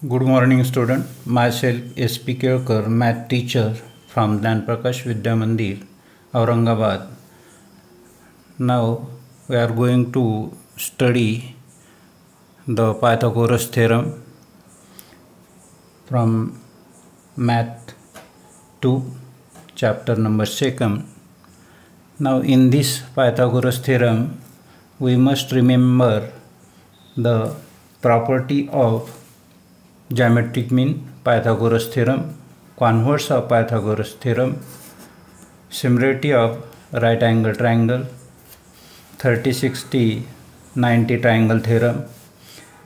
Good morning, student. Myself S.P. Kelkar, math teacher from Jnana Prakash Vidya Mandir, Aurangabad. Now we are going to study the Pythagoras theorem from Math 2, chapter number 2. Now in this Pythagoras theorem, we must remember the property of geometric mean, Pythagoras theorem, converse of Pythagoras theorem, similarity of right angle triangle, 30, 60, 90 triangle theorem,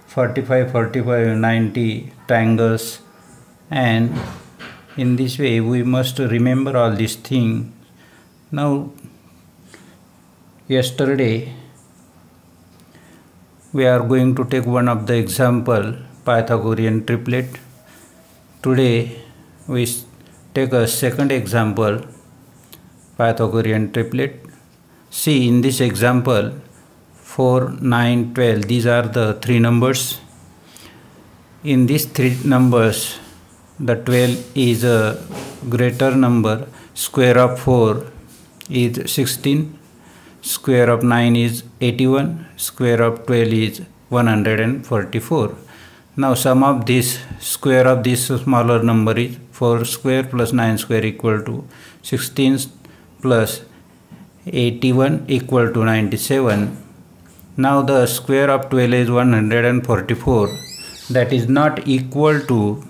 45, 45, 90 triangles, and in this way we must remember all these things. Now yesterday we are going to take one of the example, Pythagorean triplet. Today we take a second example, Pythagorean triplet. See, in this example 4, 9, 12, these are the three numbers. In these three numbers, the 12 is a greater number. Square of 4 is 16, square of 9 is 81, square of 12 is 144. Now sum of this square of this smaller number is 4 square plus 9 square equal to 16 plus 81 equal to 97. Now the square of 12 is 144. That is not equal to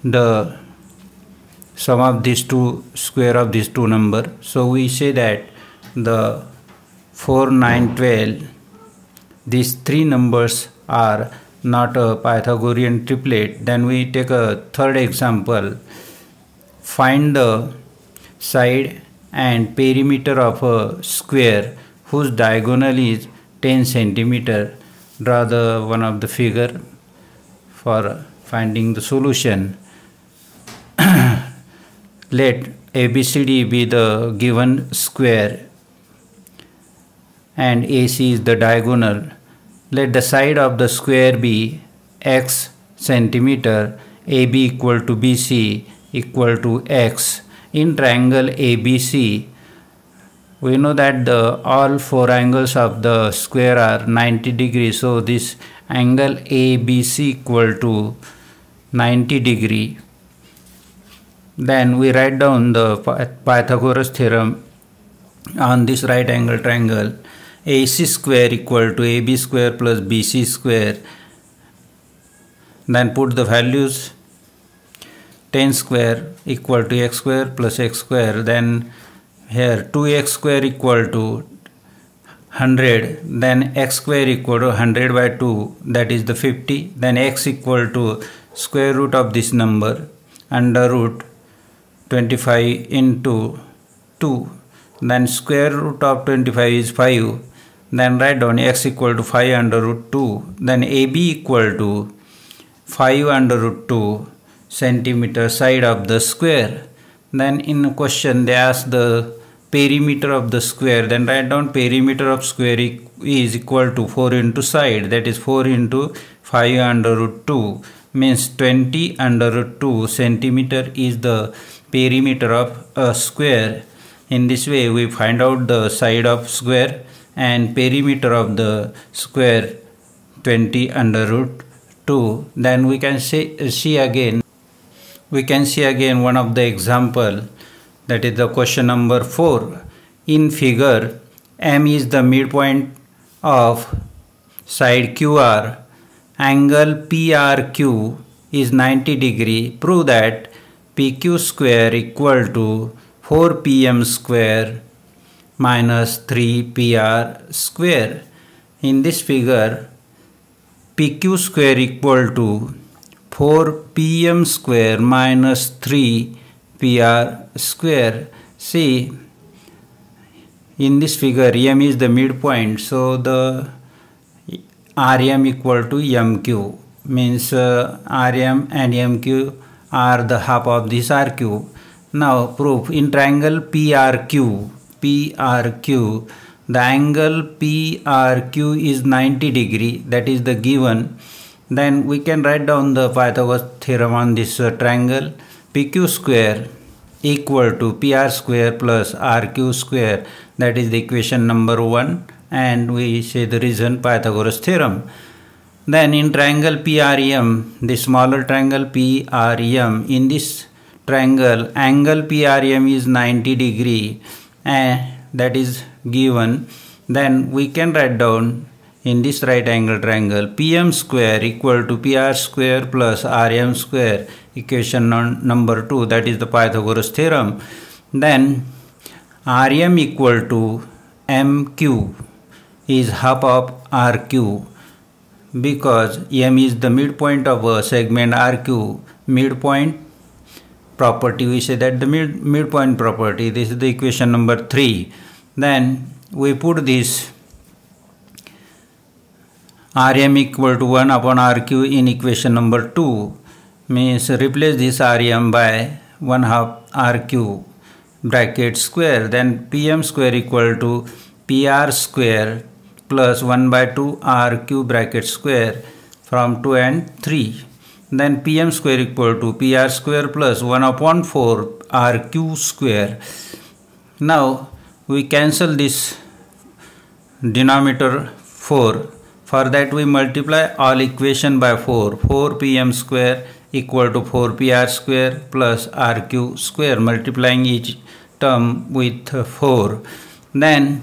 the sum of these two square of these two number. So we say that the 4, 9, 12, these three numbers are not a Pythagorean triplet. Then we take a third example. Find the side and perimeter of a square whose diagonal is 10 centimeter. Draw the one of the figure for finding the solution. Let ABCD be the given square and AC is the diagonal. Let the side of the square be x centimeter, AB equal to BC equal to x. In triangle ABC, we know that all four angles of the square are 90 degrees. So this angle ABC equal to 90 degree. Then we write down the Pythagoras theorem on this right angle triangle. AC square equal to AB square plus BC square. Then put the values. 10 square equal to x square plus x square. Then here 2x square equal to 100. Then x square equal to 100 by 2, that is the 50. Then x equal to square root of this number under root 25 into 2. Then square root of 25 is 5. Then write down x equal to 5 under root 2. Then AB equal to 5 under root 2 centimeter side of the square. Then in question they ask the perimeter of the square. Then write down perimeter of square is equal to 4 into side, that is 4 into 5 under root 2 means 20 under root 2 centimeter is the perimeter of a square. In this way we find out the side of square and perimeter of the square 20 under root 2. Then we can see again one of the example, that is the question number 4. In figure, M is the midpoint of side QR. Angle PRQ is 90 degree. Prove that PQ square equal to 4PM square minus 3PR square. In this figure, PQ square equal to 4PM square minus 3PR square. See, in this figure M is the midpoint, so the RM equal to MQ means RM and MQ are the half of this RQ. Now proof. In triangle PRQ, the angle PRQ is 90 degree, that is the given. Then we can write down the Pythagoras theorem on this triangle. PQ square equal to PR square plus RQ square. That is the equation number 1, and we say the reason Pythagoras theorem. Then in triangle PREM, the smaller triangle PREM, in this triangle angle PREM is 90 degree, and that is given. Then we can write down in this right angle triangle PM square equal to PR square plus RM square, equation number 2, that is the Pythagoras theorem. Then RM equal to MQ is half of RQ, because M is the midpoint of a segment RQ. Midpoint property, we say that the midpoint property, this is the equation number 3. Then we put this RM equal to 1 upon RQ in equation number 2, means replace this RM by 1/2 RQ bracket square. Then PM square equal to PR square plus 1/2 RQ bracket square from 2 and 3. Then PM square equal to PR square plus 1/4 RQ square. Now we cancel this denominator 4. For that we multiply all equation by 4. 4 PM square equal to 4 PR square plus RQ square, multiplying each term with 4. Then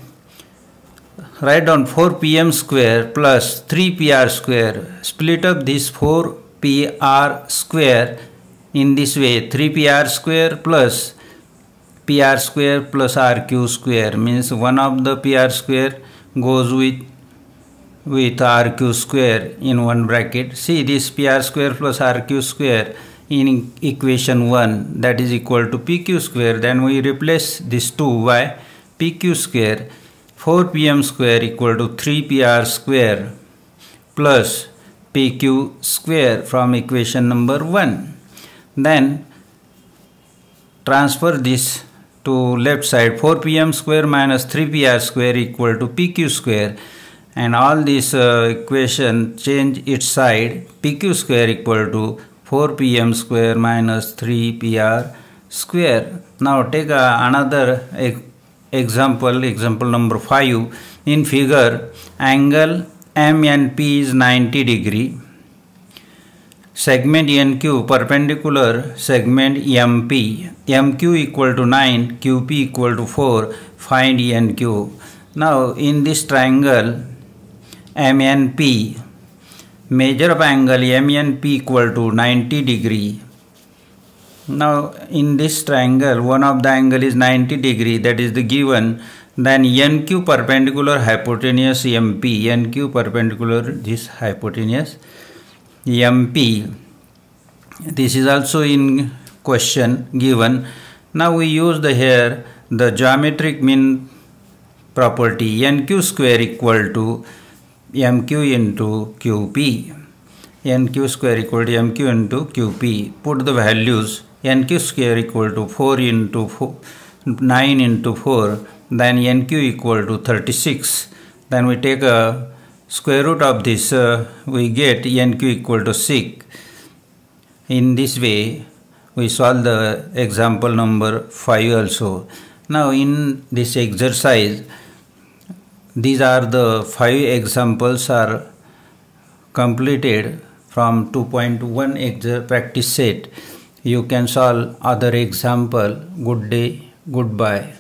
write down 4 PM square plus 3 PR square. Split up this 4 PR square in this way. 3 PR square plus RQ square, means one of the PR square goes with RQ square in one bracket. See this PR square plus RQ square in equation 1, that is equal to PQ square. Then we replace this 2 by PQ square. 4 PM square equal to 3 PR square plus PQ square from equation number 1. Then transfer this to left side. 4 PM square minus 3 PR square equal to PQ square, and all this equation change its side. PQ square equal to 4 PM square minus 3 PR square. Now take another example number 5. In figure, angle MNP is 90 degree. Segment NQ perpendicular segment MP. MQ equal to 9, QP equal to 4. Find NQ. Now in this triangle MNP, measure of angle MNP equal to 90 degree. Now in this triangle one of the angle is 90 degree, that is the given. Then NQ perpendicular hypotenuse MP. NQ perpendicular this hypotenuse MP. This is also in question given. Now we use here the geometric mean property. NQ square equal to MQ into QP. NQ square equal to MQ into QP. Put the values. NQ square equal to 4 into 9 into 4. Then NQ equal to 36. Then we take a square root of this. We get NQ equal to 6. In this way we solve the example number 5 also. Now in this exercise, these are the 5 examples are completed from 2.1 practice set. You can solve other example. Good day, goodbye.